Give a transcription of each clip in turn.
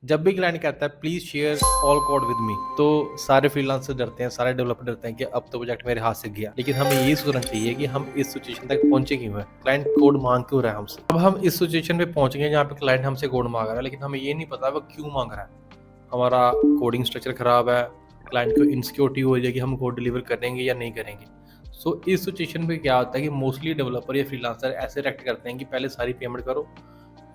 जब भी क्लाइंट कहता है please share all code with me, तो सारे फ्रीलांसर डरते हैं, सारे डेवलपर डरते हैं कि अब तो प्रोजेक्ट मेरे हाथ से गया। लेकिन हमें ये सोचना चाहिए कि हम इस सिचुएशन तक पहुंचे क्यों हैं, क्लाइंट कोड मांग क्यों रहा है हमसे। अब हम इस सिचुएशन पे पहुंच गए जहाँ पे क्लाइंट हमसे कोड मांग रहा है, लेकिन हमें ये नहीं पता वो क्यों मांग रहा है। हमारा कोडिंग स्ट्रक्चर खराब है, क्लाइंट को इनसिक्योरिटी हो रही है कि हम कोड डिलीवर करेंगे या नहीं करेंगे। सो इस सिचुएशन पे क्या होता है कि मोस्टली डेवलपर या फ्रीलांसर ऐसे रिएक्ट करते हैं कि पहले सारी पेमेंट करो,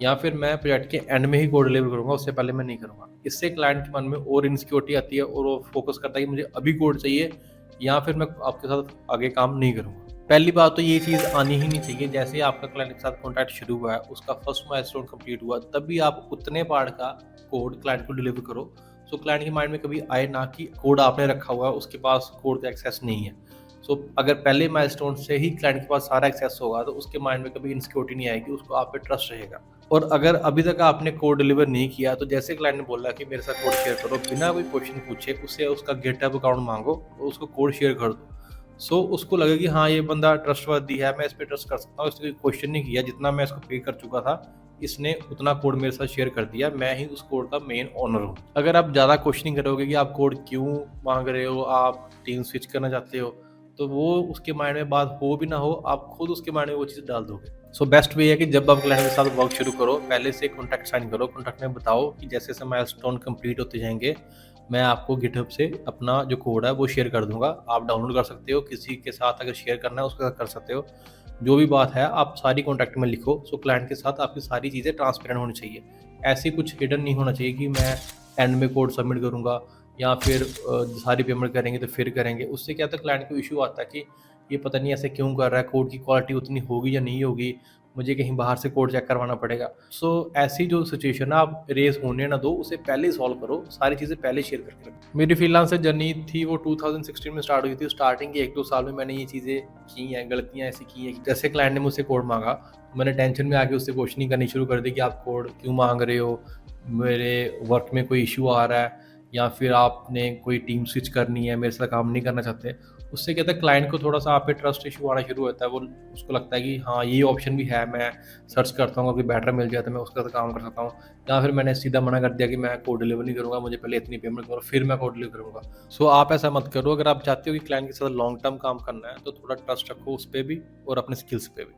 या फिर मैं प्रोजेक्ट के एंड में ही कोड डिलीवर करूँगा, उससे पहले मैं नहीं करूँगा। इससे क्लाइंट के मन में और इनसिक्योरिटी आती है और वो फोकस करता है कि मुझे अभी कोड चाहिए या फिर मैं आपके साथ आगे काम नहीं करूँगा। पहली बात तो ये चीज़ आनी ही नहीं चाहिए। जैसे ही आपका क्लाइंट के साथ कॉन्ट्रैक्ट शुरू हुआ है, उसका फर्स्ट माइलस्टोन कंप्लीट हुआ, तब भी आप उतने पार्ट का कोड क्लाइंट को डिलीवर करो। सो क्लाइंट के माइंड में कभी आए ना कि कोड आपने रखा हुआ है, उसके पास कोड का एक्सेस नहीं है। सो अगर पहले माइलस्टोन से ही क्लाइंट के पास सारा एक्सेस होगा, तो उसके माइंड में कभी इनसिक्योरिटी नहीं आएगी, उसको आप पे ट्रस्ट रहेगा। और अगर अभी तक आपने कोड डिलीवर नहीं किया, तो जैसे क्लाइंट ने बोला कि मेरे साथ कोड शेयर करो, बिना कोई क्वेश्चन पूछे उससे उसका गिटहब अकाउंट मांगो और उसको कोड शेयर कर दो। सो उसको लगे कि हाँ, ये बंदा ट्रस्टवर्दी है, मैं इस पे ट्रस्ट कर सकता हूँ, इसने कोई क्वेश्चन नहीं किया, जितना मैं इसको पे कर चुका था इसने उतना कोड मेरे साथ शेयर कर दिया, मैं ही उस कोड का मेन ओनर हूँ। अगर आप ज़्यादा क्वेश्चनिंग करोगे कि आप कोड क्यों मांग रहे हो, आप टीम स्विच करना चाहते हो, तो वो उसके माइंड में बात हो भी ना हो, आप खुद उसके माइंड में वो चीज़ डाल दोगे। सो बेस्ट वे है कि जब आप क्लाइंट के साथ वर्क शुरू करो, पहले से कॉन्ट्रैक्ट साइन करो। कॉन्ट्रैक्ट में बताओ कि जैसे जैसे माइलस्टोन कंप्लीट होते जाएंगे, मैं आपको गिटहब से अपना जो कोड है वो शेयर कर दूंगा। आप डाउनलोड कर सकते हो, किसी के साथ अगर शेयर करना है उसके साथ कर सकते हो। जो भी बात है आप सारी कॉन्ट्रैक्ट में लिखो। सो क्लाइंट के साथ आपकी सारी चीज़ें ट्रांसपेरेंट होनी चाहिए। ऐसी कुछ हिडन नहीं होना चाहिए कि मैं एंड में कोड सबमिट करूँगा या फिर सारी पेमेंट करेंगे तो फिर करेंगे। उससे क्या होता है, क्लाइंट को इशू आता है कि ये पता नहीं ऐसे क्यों कर रहा है, कोड की क्वालिटी उतनी होगी या नहीं होगी, मुझे कहीं बाहर से कोड चेक करवाना पड़ेगा। सो ऐसी जो सिचुएशन है आप रेज़ होने ना दो, उसे पहले ही सॉल्व करो, सारी चीज़ें पहले शेयर करके रखो। मेरी फ्रीलांसर जर्नी थी वो 2016 में स्टार्ट हुई थी। स्टार्टिंग के 1-2 साल में मैंने ये चीज़ें की हैं, गलतियाँ ऐसी की हैं कि जैसे क्लाइंट ने मुझसे कोड माँगा, मैंने टेंशन में आके उससे क्वेश्चनिंग करनी शुरू कर दी कि आप कोड क्यों माँग रहे हो? मेरे वर्क में कोई इश्यू आ रहा है या फिर आपने कोई टीम स्विच करनी है, मेरे साथ काम नहीं करना चाहते। उससे क्या होता है, क्लाइंट को थोड़ा-सा आप पे ट्रस्ट इश्यू आना शुरू होता है। वो उसको लगता है कि हाँ, ये ऑप्शन भी है, मैं सर्च करता हूँ, कोई बेटर मिल जाए तो मैं उसके साथ काम कर सकता हूँ। या फिर मैंने सीधा मना कर दिया कि मैं कोड डिलीवर नहीं करूँगा, मुझे पहले इतनी पेमेंट करो फिर मैं कोड डिलीवर करूँगा। सो आप ऐसा मत करो। अगर आप चाहते हो कि क्लाइंट के साथ लॉन्ग टर्म काम करना है, तो थोड़ा ट्रस्ट रखो उस पे भी और अपने स्किल्स पे भी।